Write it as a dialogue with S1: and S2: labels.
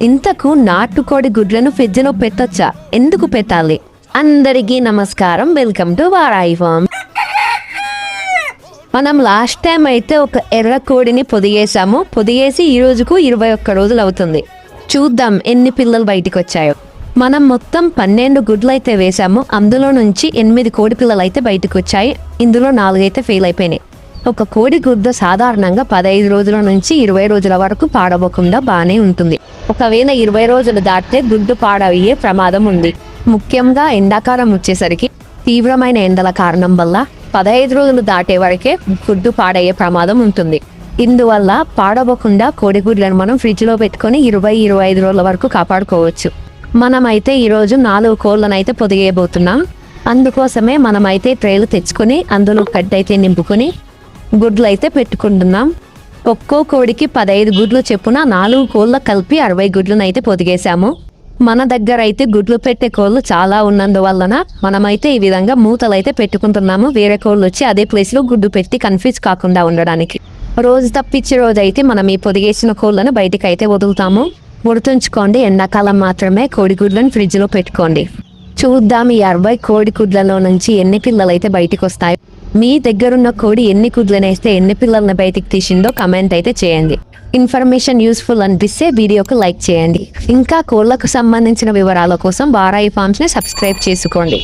S1: ఇంతకు నాటుకోడి గుడ్లను ఫ్రిడ్జ్లో పెట్టొచ్చా? ఎందుకు పెట్టాలి? అందరికీ నమస్కారం, వెల్కమ్ టు వారాయి ఫార్మ్. మనం లాస్ట్ టైం అయితే ఒక ఎర్ర కోడిని పొదిగేసాము. పొదిగేసి ఈ రోజుకు 21 రోజులు అవుతుంది. చూద్దాం ఎన్ని పిల్లలు బయటికి వచ్చాయో. మనం మొత్తం 12 గుడ్లు అయితే వేసాము. అందులో నుంచి 8 కోడి పిల్లలు అయితే బయటకు వచ్చాయి. ఇందులో 4 అయితే ఫెయిల్ అయిపోయినాయి. ఒక కోడి గుడ్డు సాధారణంగా 15 రోజుల నుంచి 20 రోజుల వరకు పాడవకుండా బాగానే ఉంటుంది. ఒకవేళ 20 రోజులు దాటితే గుడ్డు పాడయ్యే ప్రమాదం ఉంది. ముఖ్యంగా ఎండాకాలం వచ్చేసరికి తీవ్రమైన ఎండల కారణం వల్ల 15 రోజులు దాటే వరకే గుడ్డు పాడయ్యే ప్రమాదం ఉంటుంది. ఇందువల్ల పాడవకుండా కోడిగుడ్లను మనం ఫ్రిడ్జ్లో పెట్టుకొని 20-25 రోజుల వరకు కాపాడుకోవచ్చు. మనమైతే ఈరోజు 4 కోళ్ళను అయితే పొదిగేయబోతున్నాం. అందుకోసమే మనమైతే ట్రేలు తెచ్చుకొని అందులో కట్టయితే నింపుకొని గుడ్లు అయితే పెట్టుకుంటున్నాం. ఒక్కో కోడికి 15 గుడ్లు చెప్పున 4 కోళ్ళ కలిపి 60 గుడ్లను అయితే పొదిగేసాము. మన దగ్గర అయితే గుడ్లు పెట్టే కోళ్ళు చాలా ఉన్నందువలన మనమైతే ఈ విధంగా మూతలు అయితే పెట్టుకుంటున్నాము. వేరే కోళ్ళు వచ్చి అదే ప్లేస్లో గుడ్డు పెట్టి కన్ఫ్యూజ్ కాకుండా ఉండడానికి. రోజు తప్పించే రోజు అయితే మనం ఈ పొదిగేసిన కోళ్ళను బయటికి అయితే వదులుతాము. గుర్తుంచుకోండి, ఎండాకాలం మాత్రమే కోడిగుడ్లను ఫ్రిడ్జ్లో పెట్టుకోండి. చూద్దాం ఈ 60 కోడి గుడ్లలో నుంచి ఎన్ని పిల్లలు అయితే బయటికి వస్తాయో. మీ దగ్గరున్న కోడి ఎన్ని గుడ్లను వేస్తే ఎన్ని పిల్లల్ని బయటికి తీసిందో కమెంట్ అయితే చేయండి. ఇన్ఫర్మేషన్ యూస్ఫుల్ అనిపిస్తే వీడియోకి లైక్ చేయండి. ఇంకా కోళ్లకు సంబంధించిన వివరాల కోసం వారాయి ఫార్మ్స్ని సబ్స్క్రైబ్ చేసుకోండి.